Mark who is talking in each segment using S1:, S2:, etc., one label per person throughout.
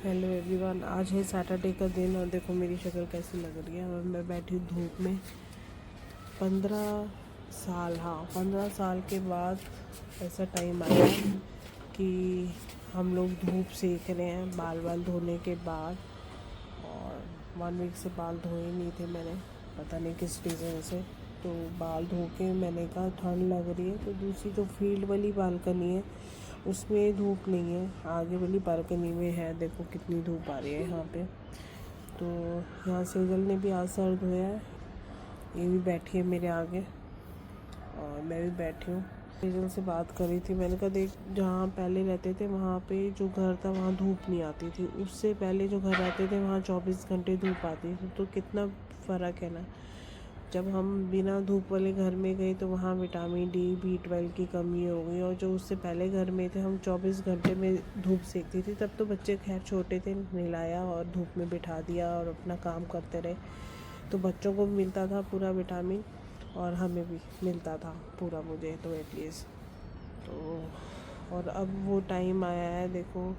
S1: Hello everyone, आज है Saturday का दिन और देखो मेरी शक्ल कैसी लग रही है। और मैं बैठी हूँ धूप में 15 साल, हाँ 15 साल के बाद ऐसा टाइम आया कि हम लोग धूप सेक रहे हैं बाल धोने के बाद। और 1 वीक से बाल धोए नहीं थे मैंने, पता नहीं किस रीज़न से। तो बाल धो के मैंने कहा ठंड लग रही है, तो दूसरी जो फील्ड वाली बालकनी है उसमें धूप नहीं है, आगे वाली बालकनी में है। देखो कितनी धूप आ रही है यहाँ पे। तो यहाँ सेजल ने भी आज सर धोया है, ये भी बैठी है मेरे आगे और मैं भी बैठी हूँ। सेजल से बात करी थी, मैंने कहा देख जहाँ पहले रहते थे वहाँ पे जो घर था वहाँ धूप नहीं आती थी, उससे पहले जो घर रहते थे वहाँ 24 घंटे धूप आती थी। तो कितना फ़र्क है ना। जब हम बिना धूप वाले घर में गए तो वहाँ विटामिन डी B12 की कमी हो गई। और जो उससे पहले घर में थे हम 24 घंटे में धूप सेकती थी, तब तो बच्चे खैर छोटे थे, नहलाया और धूप में बिठा दिया और अपना काम करते रहे। तो बच्चों को मिलता था पूरा विटामिन और हमें भी मिलता था पूरा, मुझे तो एटलीस्ट। तो और अब वो टाइम आया है, देखो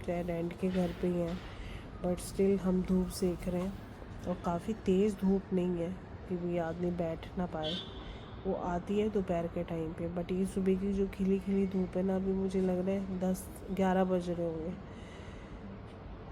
S1: चाहे रेंट के घर पे ही हैं बट स्टिल हम धूप सेक रहे हैं। और काफ़ी तेज़ धूप नहीं है कि भी आदमी बैठ ना पाए, वो आती है दोपहर के टाइम पे। बट ये सुबह की जो खिली खिली धूप है ना, अभी मुझे लग रहा है 10-11 बज रहे होंगे।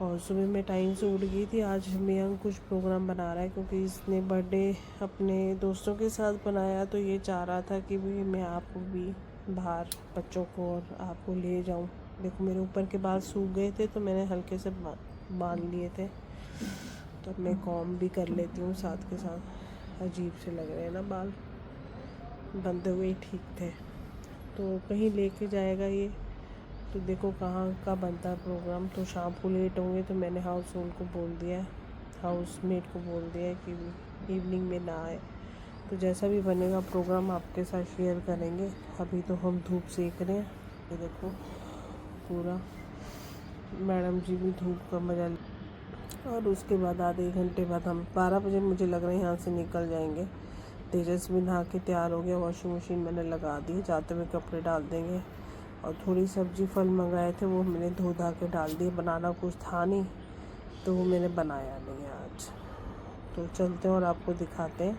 S1: और सुबह मैं टाइम से उठ गई थी। आज मयंक कुछ प्रोग्राम बना रहा है क्योंकि इसने बर्थडे अपने दोस्तों के साथ बनाया, तो ये चाह रहा था कि भी मैं आपको भी बाहर बच्चों को और आपको ले जाऊं। देखो मेरे ऊपर के बाल सूख गए थे तो मैंने हल्के से बांध लिए थे, तो अब मैं कॉम भी कर लेती हूँ साथ के साथ। अजीब से लग रहे हैं ना बाल, बंधे हुए ठीक थे। तो कहीं लेके जाएगा ये, तो देखो कहाँ का बनता है प्रोग्राम। तो शाम को लेट होंगे तो मैंने हाउस को बोल दिया है, हाउस मेट को बोल दिया है कि इवनिंग में ना आए। तो जैसा भी बनेगा प्रोग्राम आपके साथ शेयर करेंगे। अभी तो हम धूप सेक रहे हैं, ये देखो पूरा। मैडम जी भी धूप का मज़ा। और उसके बाद आधे घंटे बाद हम 12 बजे मुझे लग रहा है यहाँ से निकल जाएंगे। तेजस भी नहा के तैयार हो गया, वॉशिंग मशीन मैंने लगा दी, जाते हुए कपड़े डाल देंगे। और थोड़ी सब्जी फल मंगाए थे वो मैंने धो धा के डाल दिए, बनाना कुछ था नहीं तो वो मैंने बनाया नहीं आज। तो चलते हैं और आपको दिखाते हैं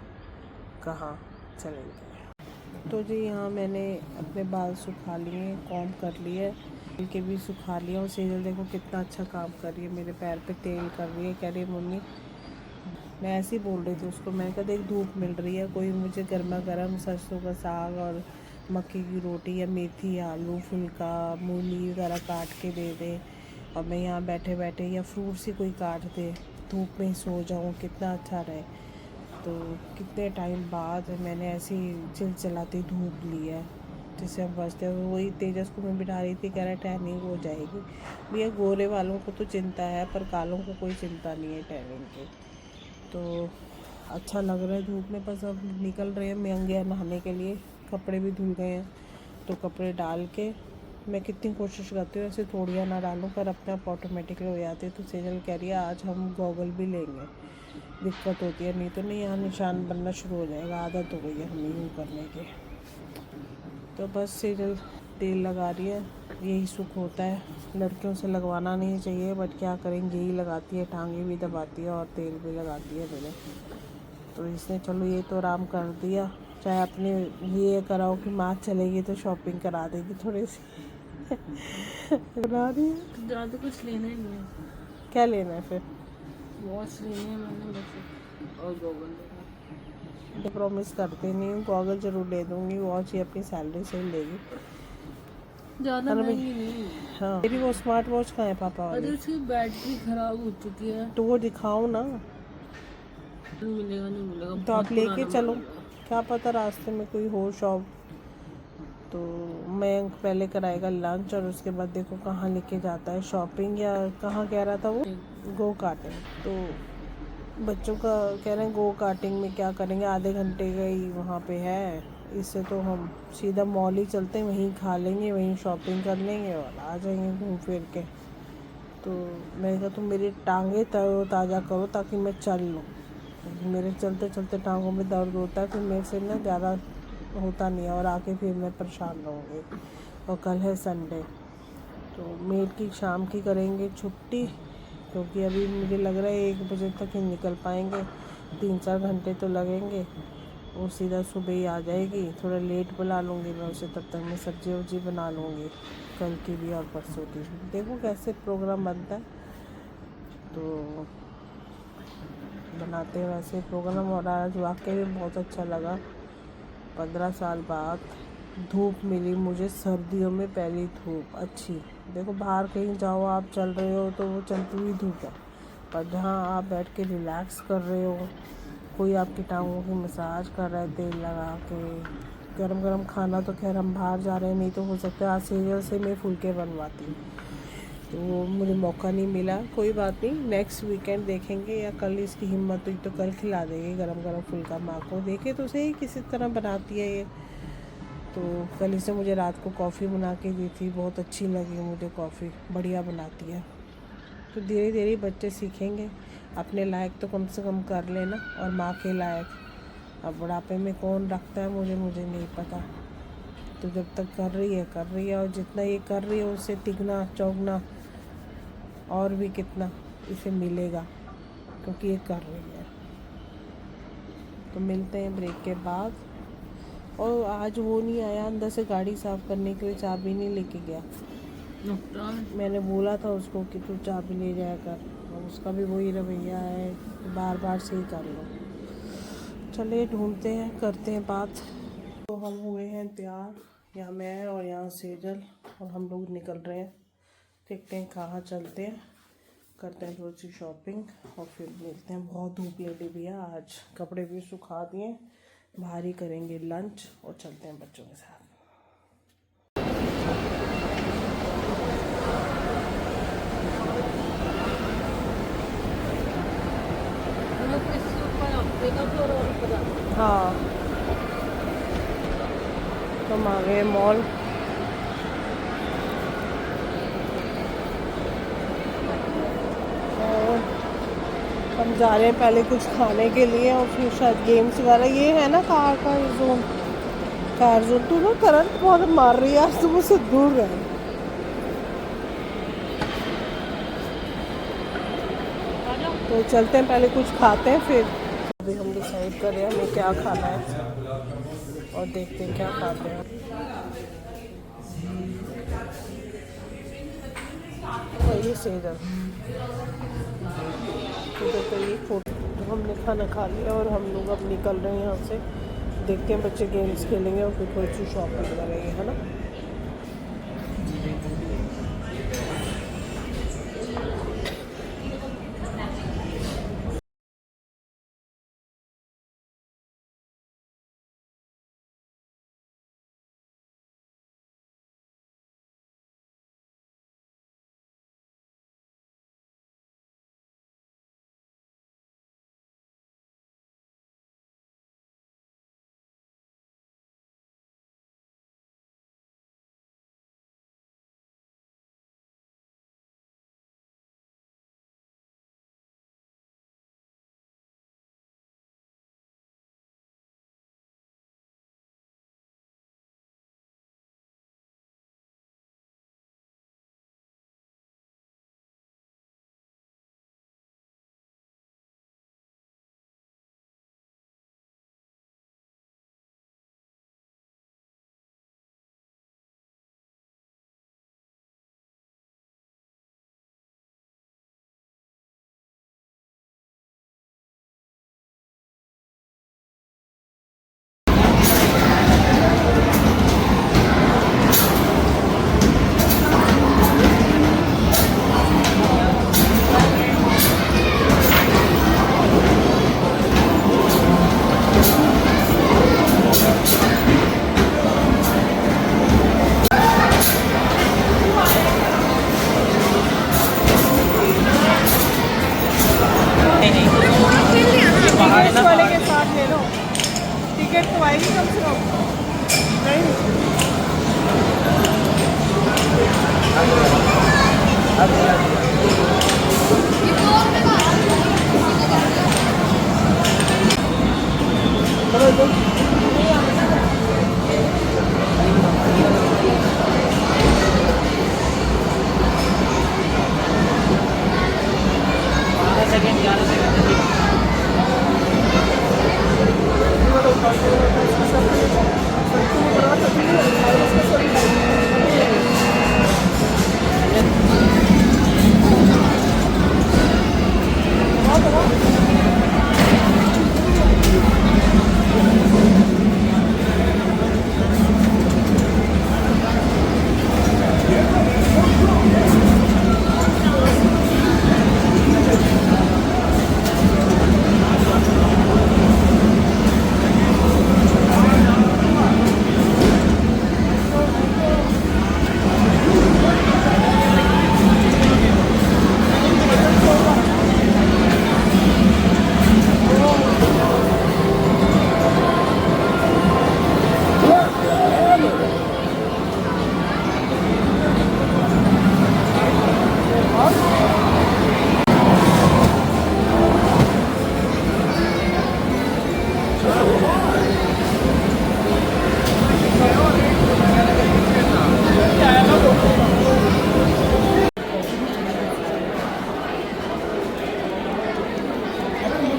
S1: कहाँ चलेंगे। तो जी यहाँ मैंने अपने बाल सुखा लिए, कॉम्ब कर लिए, के भी सुखा लिया। और सेजल देखो कितना अच्छा काम कर रही है, मेरे पैर पे तेल कर रही है। कह रही मम्मी, मैं ऐसे ही बोल रही थी उसको, मैंने कहा देख धूप मिल रही है, कोई मुझे गर्मा गर्म सरसों का साग और मक्की की रोटी या मेथी आलू फुल्का मूली वगैरह काट के दे दे और मैं यहाँ बैठे बैठे, या फ्रूट्स ही कोई काट दे, धूप में सो जाऊँ, कितना अच्छा रहे। तो कितने टाइम बाद मैंने ऐसी चिलचिलाती धूप ली है जिससे हम बचते हैं। वही तेजस को मैं बिठा रही थी, कह रहा टैनिंग हो जाएगी। भैया गोरे वालों को तो चिंता है पर कालों को कोई चिंता नहीं है टैनिंग की। तो अच्छा लग रहा है धूप में। बस अब निकल रहे हैं, मैं गया नहाने के लिए, कपड़े भी धुल गए हैं। तो कपड़े डाल के मैं कितनी कोशिश करती हूँ ऐसे थोड़ियाँ ना डालूँ, पर अपने आप ऑटोमेटिकली हो जाती है। तो सेजल कह रही है आज हम गॉगल भी लेंगे, दिक्कत होती है, नहीं तो नहीं यहाँ निशान बनना शुरू हो जाएगा, आदत हो गई है हमें यूँ करने की। तो बस सेजल तेल लगा रही है, यही सुख होता है, लड़कियों से लगवाना नहीं चाहिए बट क्या करेंगे, यही लगाती है, टांगे भी दबाती है और तेल भी लगाती है मेरे। तो इसने चलो ये तो आराम कर दिया, चाहे अपने लिए कराओ कि माँ चलेगी तो शॉपिंग करा देगी थोड़ी सी बना रही है।
S2: ज़्यादा कुछ लेना ही नहीं है।
S1: क्या लेना है फिर?
S2: वॉच लेनी है मैंने बस, और गॉगल लेना।
S1: तो प्रॉमिस करती नहीं हूँ, गॉगल जरूर ले दूँगी, वॉच ही अपनी सैलरी से ही लेगी।
S2: ज़्यादा महंगी नहीं।
S1: हाँ मेरी वो स्मार्ट वॉच कहाँ है पापा वाली?
S2: अरे उसकी बैटरी खराब हो चुकी है।
S1: तो वो दिखाओ ना।
S2: मिलेगा नहीं मिलेगा,
S1: तो
S2: बहुत
S1: आप लेके
S2: पुराना
S1: चलो,
S2: मॉडल है।
S1: क्या पता रास्ते में कोई हो शॉप। तो मैं पहले कराएगा लंच और उसके बाद देखो कहाँ लेके जाता है, शॉपिंग या कहाँ कह रहा था वो, गो कार्टिंग। तो बच्चों का कह रहे हैं गो कार्टिंग में क्या करेंगे, आधे घंटे का ही वहाँ पे है, इससे तो हम सीधा मॉल ही चलते हैं, वहीं खा लेंगे, वहीं शॉपिंग कर लेंगे और आ जाएंगे घूम फिर के। तो मैंने कहा तुम मेरी टांगे ताज़ा करो ताकि मैं चल लूँ, मेरे चलते चलते टांगों में दर्द होता है, फिर मेरे से ना ज़्यादा होता नहीं है और आके फिर मैं परेशान रहूँगी। और कल है संडे, तो मेड की शाम की करेंगे छुट्टी, क्योंकि अभी मुझे लग रहा है 1 बजे तक ही निकल पाएंगे, 3-4 घंटे तो लगेंगे। वो सीधा सुबह ही आ जाएगी, थोड़ा लेट बुला लूँगी मैं उसे, तब तक मैं सब्जी वब्जी बना लूँगी कल की भी और परसों की भी। देखो कैसे प्रोग्राम बनता है तो बनाते हैं वैसे प्रोग्राम। और आज वाकई में बहुत अच्छा लगा, 15 साल बाद धूप मिली मुझे, सर्दियों में पहली धूप अच्छी। देखो बाहर कहीं जाओ आप, चल रहे हो तो वो चलती हुई धूप है, पर जहाँ आप बैठ के रिलैक्स कर रहे हो, कोई आपकी टांगों की मसाज कर रहा है तेल लगा के, गरम गरम खाना, तो खैर हम बाहर जा रहे हैं, नहीं तो हो सकता है आज सीरियल से मैं फुलके बनवाती, तो वो मुझे मौका नहीं मिला। कोई बात नहीं, नेक्स्ट वीकेंड देखेंगे, या कल इसकी हिम्मत हुई तो कल खिला देंगे गरम गरम फुल्का माँ को। देखे तो सही किसी तरह बनाती है ये। तो कल इसे मुझे रात को कॉफ़ी बना के दी थी, बहुत अच्छी लगी मुझे, कॉफ़ी बढ़िया बनाती है। तो धीरे धीरे बच्चे सीखेंगे, अपने लायक तो कम से कम कर लेना, और माँ के लायक। अब बुढ़ापे में कौन रखता है मुझे नहीं पता। तो जब तक कर रही है, और जितना ये कर रही है उससे तिगना चौगना और भी कितना इसे मिलेगा, क्योंकि ये कर रही है। तो मिलते हैं ब्रेक के बाद। और आज वो नहीं आया अंदर से गाड़ी साफ़ करने के लिए, चाबी नहीं लेके गया। मैंने बोला था उसको कि तू चाबी ले जाया कर, और उसका भी वही रवैया है, बार बार से ही कर लो। चलिए ढूंढते हैं, करते हैं बात। तो हम हुए हैं तैयार, यहाँ मैं और यहाँ सेजल, और हम लोग निकल रहे हैं। देखते हैं कहाँ चलते हैं, करते हैं थोड़ी सी शॉपिंग और फिर मिलते हैं। बहुत धूप लगी भी है आज, कपड़े भी सुखा दिए, बाहर ही करेंगे लंच और चलते हैं बच्चों के साथ। हाँ, हम आ गए मॉल। और हम जा रहे हैं पहले कुछ खाने के लिए, और फिर शायद गेम्स वगैरह। ये है ना कार का जोन, कार जोन। तू ना करंट बहुत मार रही है आज, तुम उससे दूर रहे। तो चलते हैं, पहले कुछ खाते हैं फिर। अभी हम डिसाइड कर रहे हैं हमें क्या खाना है, और देखते हैं क्या खाते हैं। और ये सेजल, तो ये फोटो, तो हमने खाना खा लिया और हम लोग अब निकल रहे हैं यहाँ से। देखते हैं बच्चे गेम्स खेलेंगे और फिर थोड़ी सी शॉपिंग करेंगे, है ना।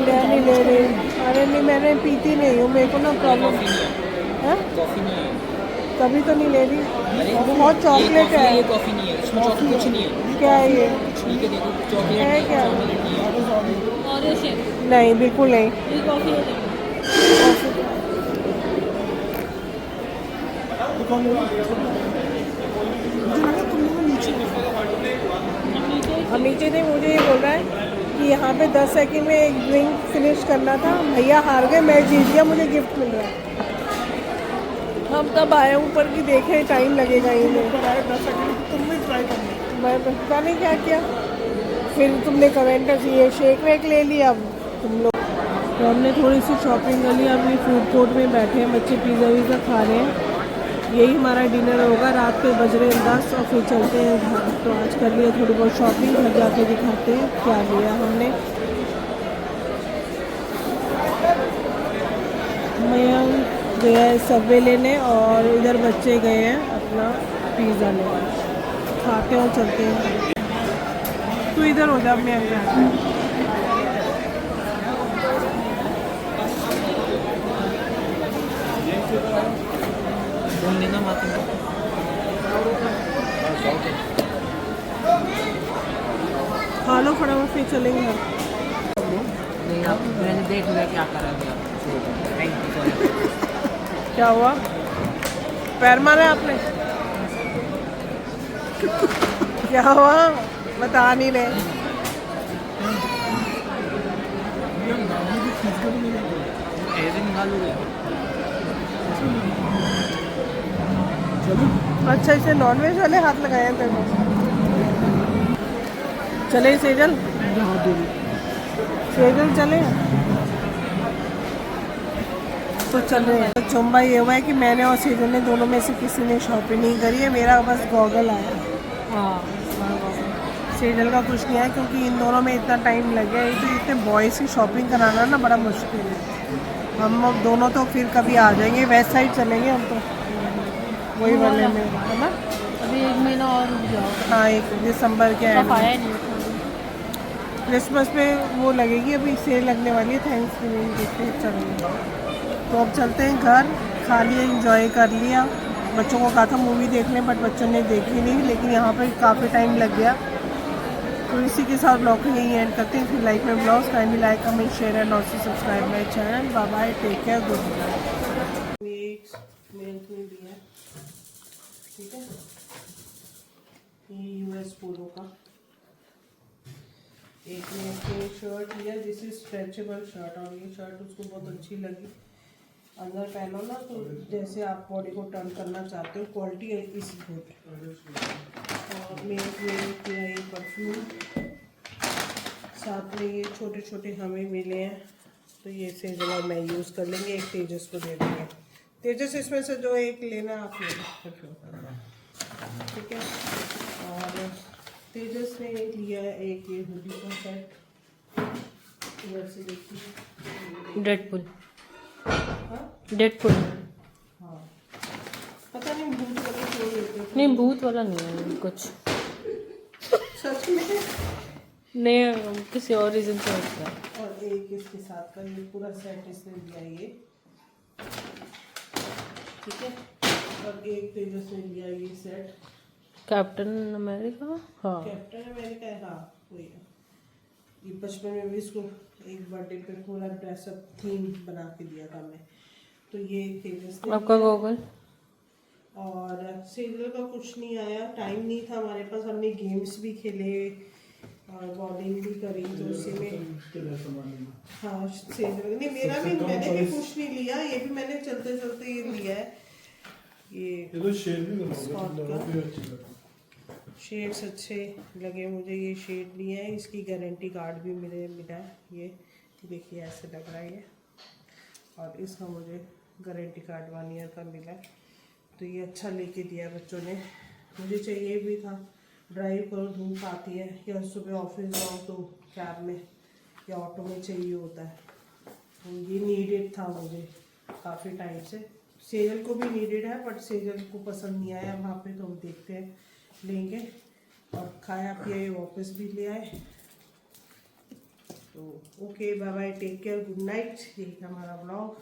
S1: मैं नहीं ले रही। अरे नहीं, मैंने पीती नहीं हूँ, मेरे को ना प्रॉब्लम है।
S2: कॉफ़ी नहीं है।
S1: तभी तो नहीं ले रही। बहुत चॉकलेट है।
S2: ये कॉफ़ी नहीं है, इसमें चॉकलेट कुछ नहीं है।
S1: क्या है ये?
S2: ठीक है, देखो चॉकलेट
S1: है क्या?
S2: नहीं है।
S1: नहीं, बिल्कुल नहीं।
S2: ये कॉफ़ी है। हम नीचे थे, मुझे ये बोल रहा है कि यहाँ पे 10 सेकंड में एक ड्रिंक फिनिश करना था, भैया हार गए, मैं जीत गया, मुझे गिफ्ट मिल रहा है। हम तब आए ऊपर की देखे, टाइम लगेगा ही नहीं। 10 सेकंड तुम भी ट्राई करना। मैं पता नहीं क्या किया। फिर तुमने कमेंट ये शेक वेक ले लिया अब तुम लोग। तो हमने थोड़ी सी शॉपिंग कर ली, अभी फूड कोर्ट में बैठे हैं, बच्चे पिज़्ज़ा वीज़ा खा रहे हैं। यही हमारा डिनर होगा, रात के बज रहे हैं 10 और फिर चलते हैं घर। तो आज कर लिया थोड़ी बहुत शॉपिंग, घर जाके दिखाते हैं क्या लिया हमने। मैं गया है सबवे लेने और इधर बच्चे गए हैं अपना पिज़्ज़ा लेने। खाते हैं और चलते हैं। तू इधर हो जा, मैं आ जाऊँ। लेना मात्र
S1: खा लो फटाफट, फिर चलेंगे घर।
S2: नहीं, आप मैंने देख लिया क्या कर रहे हैं। Thank you.
S1: क्या हुआ? पैर मारा आपने? क्या हुआ? बता नहीं रहे।
S2: ऐसे निकालोगे?
S1: अच्छा, इसे नॉनवेज वाले हाथ लगाए हैं तेरे को। चले सेजल, सेजल चले तो चल रहे हैं। तो चुम्बा ये हुआ है कि मैंने और सेजल ने दोनों में से किसी ने शॉपिंग नहीं करी है। मेरा बस गॉगल आया। हाँ, सेजल का कुछ नहीं है क्योंकि इन दोनों में इतना टाइम लग गया। तो इतने बॉयज़ की शॉपिंग कराना ना बड़ा मुश्किल है। हम अब दोनों तो फिर कभी आ जाएंगे, वेस्ट साइड चलेंगे हम तो, वही वाले में, है ना।
S2: अभी 1 महीना और रुक जाओ।
S1: हाँ, 1 दिसंबर के एंड में क्रिसमस पे वो लगेगी, अभी सेल लगने वाली है, थैंक्स गिविंग के चलेंगे। तो अब चलते हैं घर। खा लिया, एंजॉय कर लिया। बच्चों को कहा था मूवी देखने, बट बच्चों ने देखी नहीं, लेकिन यहाँ पर काफ़ी टाइम लग गया। तो इसी के साथ ब्लॉग को यही एंड करते हैं। फिर लाइक में blogs kindly like comment share and also subscribe my channel. Bye bye, take care, good night. Milk में दिया, ठीक है। ये यूएस पोलो का एक ने शर्ट लिया, दिस इज स्ट्रेचेबल शर्ट, और ये शर्ट उसको बहुत अच्छी लगी। अंदर पहनो ना तो जैसे आप बॉडी को टर्न करना चाहते हो, क्वालिटी इज गुड। और मेरे किया ये परफ्यूम, साथ में ये छोटे छोटे हमें मिले हैं, तो ये सेजल और मैं यूज़ कर लेंगे। एक तेजस को दे देंगे। तेजस इसमें से जो एक लेना आप ले परफ्यूम, ठीक है। और तेजस ने लिया एक ये हुडी का सेट, इधर से देखिए,
S2: डेडपुल।
S1: हाँ
S2: डेडपुल।
S1: हाँ, पता नहीं भूत वाला क्यों लेते थे।
S2: नहीं, भूत वाला नहीं है कुछ।
S1: सच में
S2: नहीं किसी और रीज़न से होता है।
S1: और एक इसके साथ का ये पूरा सेट इसने लिया ये, ठीक है। और एक तेजस ने लिया ये सेट,
S2: कैप्टन अमेरिका। हाँ
S1: कैप्टन अमेरिका है, हाँ वही है। ये बचपन में भी इसको एक बर्थडे पे पूरा ड्रेसअप थीम बना के दिया था मैं। तो ये तेजस ने
S2: आपका
S1: लिया।
S2: गॉगल।
S1: और सेजल का कुछ नहीं आया, टाइम नहीं था हमारे पास, हमने गेम्स भी खेले और बॉलिंग भी करी, तो उसी में हाँ सेजल नहीं, मेरा भी मैंने भी कुछ नहीं लिया, ये भी मैंने चलते चलते ये लिया है। ये
S3: तो शेड भी
S1: स्कॉट का शेड्स अच्छे लगे मुझे, ये शेड लिया है, इसकी गारंटी कार्ड भी मिला है। ये देखिए ऐसे लग रहा है ये, और इसका मुझे गारंटी कार्ड 1 ईयर का मिला है। तो ये अच्छा लेके दिया बच्चों ने, मुझे चाहिए भी था। ड्राइव करो धूप आती है, या सुबह ऑफिस जाओ तो कैब में या ऑटो में चाहिए होता है, तो ये नीडेड था मुझे काफ़ी टाइम से। सेजल को भी नीडेड है, बट सेजल को पसंद नहीं आया वहाँ पे, तो हम देखते हैं लेंगे। और खाया पिया ये वापस भी ले आए। तो okay bye bye, take care, good night. यही हमारा ब्लॉग।